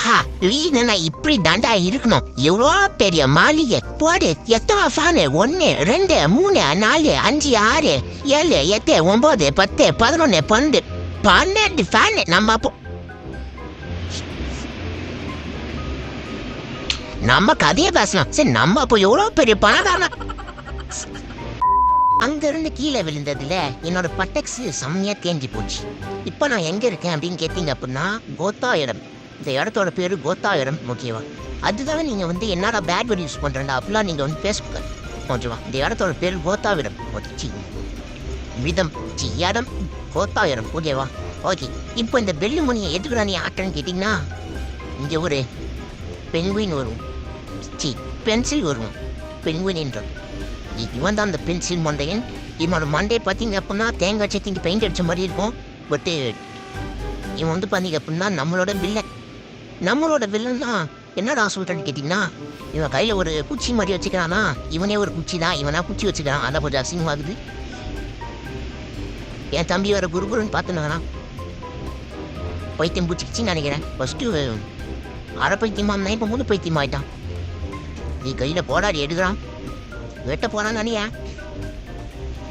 ஆஹா, வீடுனா இப்படி தாண்டா இருக்கணும். எவ்வளோ பெரிய மாளிகை போடு. எத்தனை ஃபேனு? 1 2 3 4 5 6 7 8 9 10 11 12 ஃபேனு. நம்ம கதையை பேசலாம். சரி, நம்ம அப்போ எவ்வளோ பெரிய பணக்காரன். அங்கிருந்து கீழே விழுந்ததுல என்னோட பட்டெக்ஸ் செம்மையா தேஞ்சி போச்சு. இப்போ நான் எங்க இருக்கேன் அப்படின்னு கேட்டீங்க அப்படின்னா கோத்தாயிரம். இந்த இடத்தோட பேரு கோத்தாயிரம். ஓகேவா? அதுதான் நீங்க என்னடா பேட் வேர்ட் யூஸ் பண்றேன்டா அப்படிலாம் நீங்க பேசக்கூடாது. ஓகேவா? இந்த இடத்தோட பேரு கோத்தாயிரம். விதம் இடம் கோத்தாயிரம். ஓகேவா? ஓகே. இப்போ இந்த பெல்லு மணியை எதுக்குடா நீ ஆட்டன்னு கேட்டீங்கன்னா, இங்க ஒரு பென்குயின் வரும், பென்சில் வரும். பென்குயின் என்றோம். இவன் தான் அந்த பென்சில் மண்டையன். இவனோட மண்டையை பார்த்தீங்க அப்படின்னா தேங்காய் சட்னிக்கு பெயிண்ட் அடித்த மாதிரி இருக்கும். பட்டு இவன் பார்த்தீங்க அப்படின்னா நம்மளோட வில்லன் தான். என்னடா சொல்கிறேன்னு கேட்டிங்கன்னா, இவன் கையில் ஒரு குச்சி மாதிரி வச்சுக்கிறானா, இவனே ஒரு குச்சி தான். இவனா குச்சி வச்சுக்கிறான். அதை கொஞ்சம் அசிங்கமாகுது. என் தம்பி வர குருகுருன்னு பார்த்துனானா பைத்தியம் பிடிச்சிக்கிச்சின்னு நினைக்கிறேன். ஃபஸ்ட்டு அரை பைத்தியமாக இருந்தான், இப்போ முழு பைத்தியம் ஆகிட்டான். நீ கையில் போடாடி எடுக்கிறான், வெட்ட போனான்னு நினையா.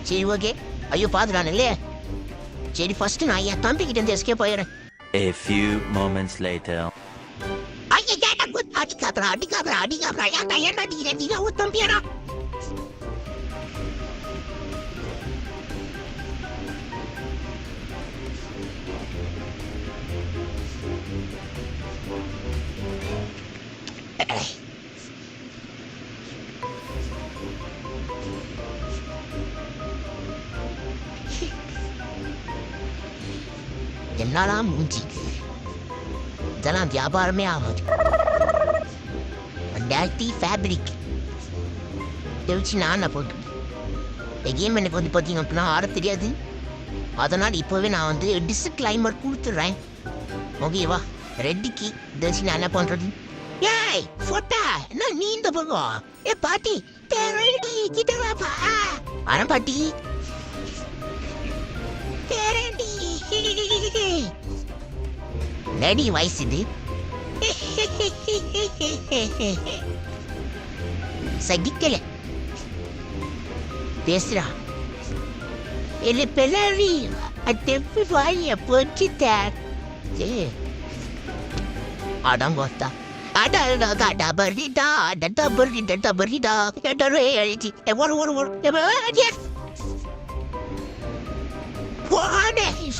சரி, ஓகே. ஐயோ, பாத்துறான் இல்லையே. சரி, ஃபர்ஸ்ட் நான் என் தம்பி கிட்ட இருந்து எஸ்கேப் ஆயிடுறேன். A few moments later. அடிக்காதரா என்ன அடிக்கிறேன்? ஒரு தம்பியாடா. என்னலாம் மூஞ்சி, இதெல்லாம் வியாபாரமே ஆகாது. டேட்டி ஃபேப்ரிக் தெரிச்சு நான் போட்டு கேம் எனக்கு பார்த்தீங்க அப்படின்னா ஆட தெரியாது. அதனால் இப்போவே நான் டிஸ்க்ளைமர் கொடுத்துட்றேன். ஓகேவா? ரெட்டிக்கு தெரிச்சு நான் என்ன பண்ணுறது? ஏய் ஃபோட்டா, என்ன நீ இந்த பக்கம்? ஏ பாட்டி கிட்டப்பா. ஆனா பாட்டி நடி வயசுது. சகிக்கல பேசுறா. இல்ல பெலாரி அட்டெப்பி வாய போச்சுட்டார். அடங்கோத்தா அட பரிடா எடரே அழிச்சி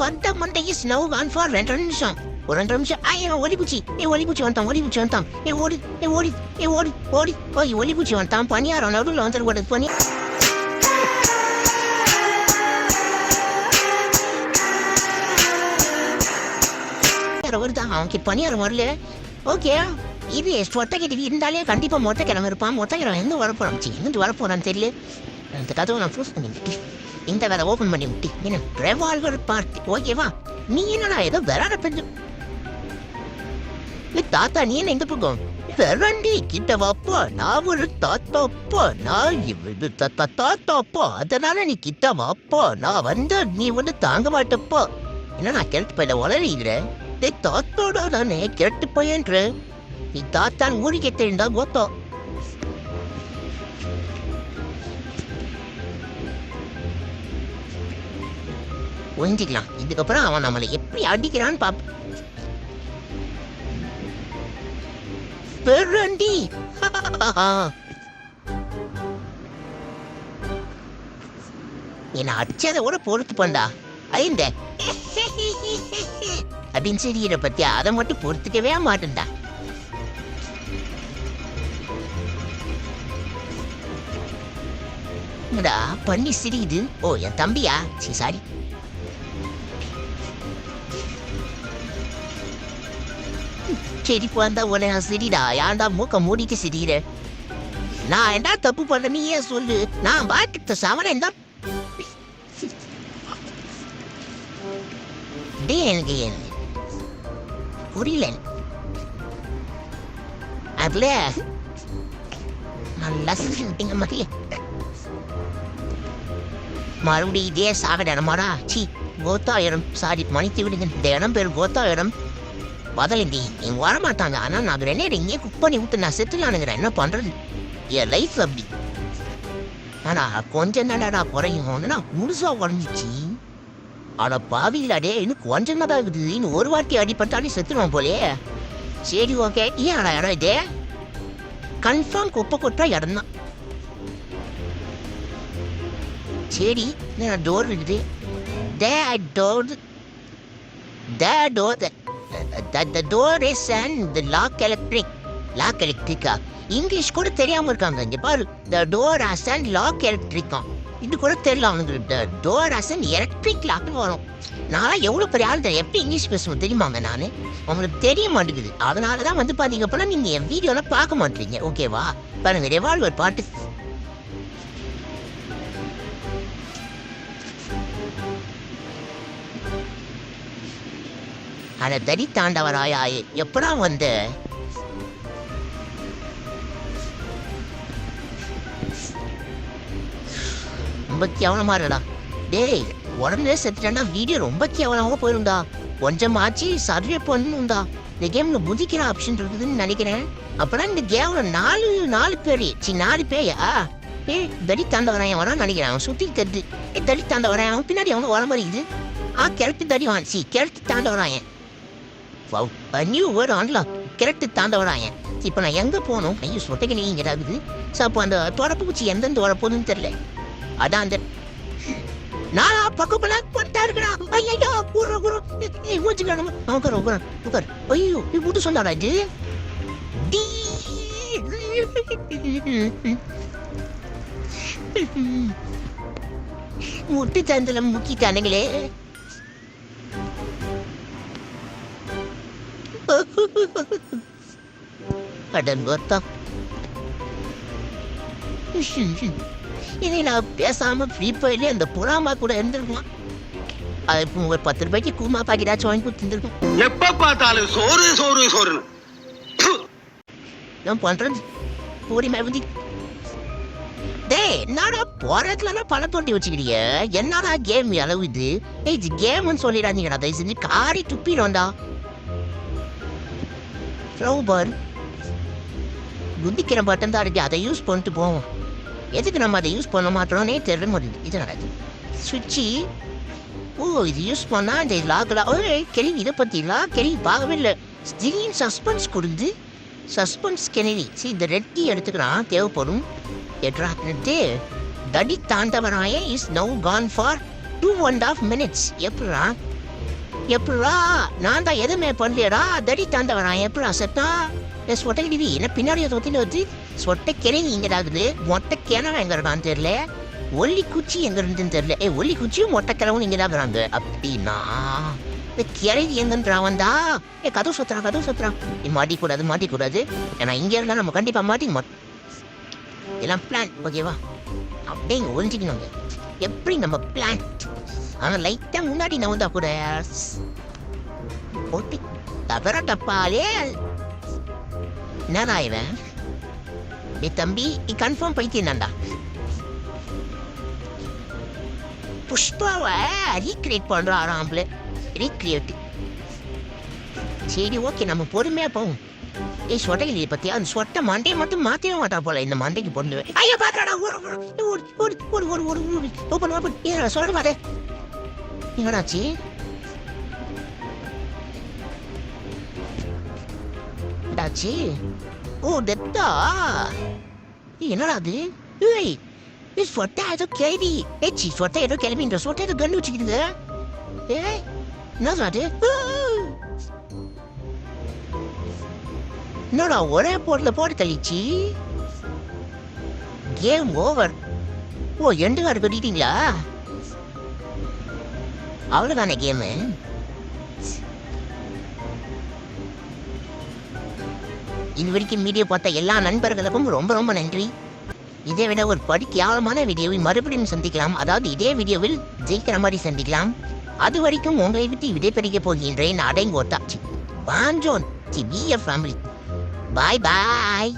சொந்த மண்டைக்கு ஸ்னவ் கான் ஃபார் 2 நிமிஷம். ஒரு 2 நிமிஷம். ஒலிபூச்சி வந்துட்டான். ஓடி ஒலிபூச்சி வந்துட்டான். பனியாரம் நடுவில் வந்துருக்கூடாது. வருதான் அவனுக்கு பனியாரம் வரல. ஓகே, இது மொட்டை கிட்ட இருந்தாலே கண்டிப்பா மொட்டை கிழமை இருப்பான். மொட்டை கிழமை எந்த வரப்போறான்னு தெரியல. அந்த கதவை நான் க்ளோஸ் பண்ணி விட்டு இந்த வேலை ஓபன் பண்ணி விட்டு என்ன ரெவால்வர் பார்ட்டி. ஓகேவா? நீ என்னடா ஏதோ விளாட பெஞ்சு தாத்தா, நீ என்ன இந்த பக்கம் வெரண்டி கிட்ட வாப்பா. நான் ஒரு தாத்தாப்பா, நான் தாத்தாப்பா. அதனால நீ கிட்ட வாப்பா. நான் நீ தாங்க மாட்டப்பா. என்ன நான் கிழட்டு பையில வளரிக்கிறேன். தாத்தோட நானே கிழட்டு பையன்ற. நீ தாத்தான் ஊறி கேட்டா கோத்தோ. ஒஞ்சிக்கலாம். இதுக்கப்புறம் அவன் நம்மளை எப்படி அடிக்கிறான்னு பாப்ப. பெரண்டி என்ன அடிச்சதை கூட பொறுத்து பண்ணா. ஐந்த அப்படின்னு சிரிக்கிற பத்தியா, அதை மட்டும் பொறுத்துக்கவே மாட்டேன்டா. பண்ணி சிரிக்குது. ஓ, என் தம்பியா? சாரி. செடிப்பு வந்தா உடனே சிரிடா. ஏன்டா மூக்க மூடிட்டு சிரிக்கிற? நான் என்ன தப்பு பண்ண நீ ஏன் சொல்லு. நான் பாட்டு சவன தான். எனக்கு புரியல. அதுல நல்லா சிரிங்க மாதிரி மறுபடியும் இதே சாகட இடமாடா. கோத்தாயிரம். சாரி, மன்னித்து விடுங்க. இந்த இடம் பேர் கோத்தாயிரம். பதிலண்டி இங்க வரமாட்டாங்க. ஆனா நான் கிரனேட் இங்கே குக் பண்ணி விட்டு நான் செத்துலானுங்கிறேன். என்ன பண்றது, என் லைஃப் அப்படி. ஆனா கொஞ்சம் தானடா குறையும், முழுசா உடஞ்சிச்சு. ஆனா பாவிலாடே இன்னும் கொஞ்சம் தான் இருக்குது. இன்னும் ஒரு வாட்டி அடிப்பட்டாலே செத்துருவான் போலே. சரி ஓகே, ஏன் இடம் இது கன்ஃபார்ம் குப்பை கொட்டா இடம் தான். சரி டோர் இருக்குது. The door is and the lock electric. English கூட தெரியாம இருக்காங்க. இங்க பாரு, the door has and lock electric. இது கூட தெரியல அவனுக்கு. the door has and electric lock வரும். நான் எவ்வளவு பெரிய ஆள் தான், எப்படி இங்கிலீஷ் பேசணும் தெரியுமாங்க நானு. உங்களுக்கு தெரிய மாட்டேங்குது. அதனாலதான் வந்து பாத்தீங்க அப்படின்னா நீங்க என் வீடியோல பார்க்க மாட்டீங்க. ஓகேவா, பாருங்க ரெவால்வர் பாட்டு. அட தடி தாண்டவராயே, எப்படா வந்து ரொம்ப கேவலமா இருக்கடா. டேய் உடனே செத்துட்டா வீடியோ ரொம்ப கேவலமாக போயிருந்தா. கொஞ்சம் ஆச்சு சர்வே பண்ணணும்டா. இந்த கேம்ல முதிக்கிற ஆப்ஷன் இருக்குதுன்னு நினைக்கிறேன். அப்பதான் இந்த கேம்ல நாலு பேர் 4 பேயா. தடி தாண்டவராயன் வரான்னு நினைக்கிறேன். அவன் சுத்தி தட்டு தடி தாண்டவராயன். அவன் பின்னாடி அவனுக்கு வர மாதிரி இது. கிழட்டு தடி வாஞ்சி கிழட்டு தாண்டவராயன். New word unlock. கிழட்டு தாண்டவராயன். இப்போ நான் எங்க போகணும்? ஐயோ சொட்டைக்கு நீங்க இருக்குது. ஸோ அப்போ அந்த தொடப்பு பூச்சி எந்தெந்த வர போகுதுன்னு தெரியல. அதான் அந்த நான் பக்கம் போட்டா இருக்கிறான். ஐயோ உட்கார். ஐயோ விட்டு சொன்னாடா இது. முட்டு தந்தில முக்கிட்டானுங்களே. இனி நான் பேசாம ஃப்ரீ ஃபயர்ல அந்த புறாமா கூட இருந்திருக்கலாம். அது இப்போ ஒரு 10 ரூபாய்க்கு கூமா பாக்கெட்டாச்சும் வாங்கி கொடுத்துருக்கும். எப்ப பார்த்தாலும் சோறு சோறு சோறு நான் பண்றது பூரி மேவதி. டேய் என்னடா போறதுல பல தோண்டி வச்சுக்கிறிய? என்னடா கேம் அளவு இது? இது கேம்னு சொல்லிடாதீங்கடா தயவு செஞ்சு. காரி துப்பிடும்டா. ஃப்ளவர் குதிக்கிற பட்டன் தான் இருக்கு. அதை யூஸ் பண்ணிட்டு போவோம். எதுக்கு நம்ம அதை யூஸ் பண்ண மாட்டோம்னே தெரியல முடியுது. இது நடக்குது சுவிட்சு. இது யூஸ் பண்ணா இந்த லாக்லாம் கேள்வி. இதை பற்றிலாம் கேள்வி பார்க்கவே இல்லை. திடீர்னு சஸ்பென்ஸ் கொடுக்குது. சஸ்பென்ஸ் கேள்வி. சரி இந்த ரெட் கீ எடுத்துக்கிறான், தேவைப்படும். எட்ராக்னு தடி தாண்டவராய is now gone for 2.5 minutes. எப்படா நான் தான் எதுவுமே பண்ணலையடா. தடி தாண்டவராய எப்படா செட்டா? சொட்டை கிழவி என்ன பின்னாடி தொத்தின்னு வருது. சொட்டை கிழவி இங்கடாகுது. மொட்டை கிணறு எங்க இருக்கான்னு தெரியல. ஒல்லி குச்சி எங்க இருந்துன்னு தெரியல. ஒல்லி குச்சியும் மொட்டை கிழவும் இங்க தான் இருக்கிறாங்க. அப்படின்னா இந்த கிழவி எங்கன்றான் வந்தா. கதவு சுத்துறான். மாட்டிக்கூடாது. ஏன்னா இங்க இருந்தா நம்ம கண்டிப்பா மாட்டிக்க எல்லாம் பிளான். ஓகேவா, அப்படியே இங்க ஒழிஞ்சிக்கணுங்க. எப்படி நம்ம பிளான். அவன் லைட்டா முன்னாடி நவுந்தா கூட போட்டு தவற தப்பாலே. என்னடா இவன்? தம்பி கன்ஃபார்ம் பைத்தியம்தான்டா. புஷ்பாவை ரீக்ரியேட் பண்றாராம்ல. ரீக்ரியேட். சரி ஓகே, நம்ம பொறுமையா போவோம். சொட்டைகளை பத்தியா அந்த சொட்டை மண்டையை மட்டும் மாத்தவே மாட்டா போல. இந்த மண்டைக்கு பொண்ணு ஐயா பாத்தாடா. சொல்ல மாட்டே. என்னடாச்சு? டெத்தா? என்னடா அது? சொட்டை ஏதோ கேள்வி. சொட்டை ஏதோ கிளம்பின்ற சொட்டை ஏதோ கண்ணு வச்சுக்கிடுங்க. என்ன அது? என்னடா ஒரே போட்டு தள்ளிச்சு. Game over. எண்டு கார்டு கட்டிட்டீங்களா? அவ்வளவுதானே கேமு? இது வரைக்கும் வீடியோ பார்த்த எல்லா நண்பர்களுக்கும் ரொம்ப ரொம்ப நன்றி. இதை விட ஒரு படி கேவலமான வீடியோவில் மறுபடியும் சந்திக்கலாம். அதாவது இதே வீடியோவில் ஜெயிக்கிற மாதிரி சந்திக்கலாம். அது வரைக்கும் உங்களை விட்டு விடைபெறுக போகின்றேன். அடங்கோட்டாச்சு. பாஞ்சோன் ஃபேமிலி. பாய் பாய்.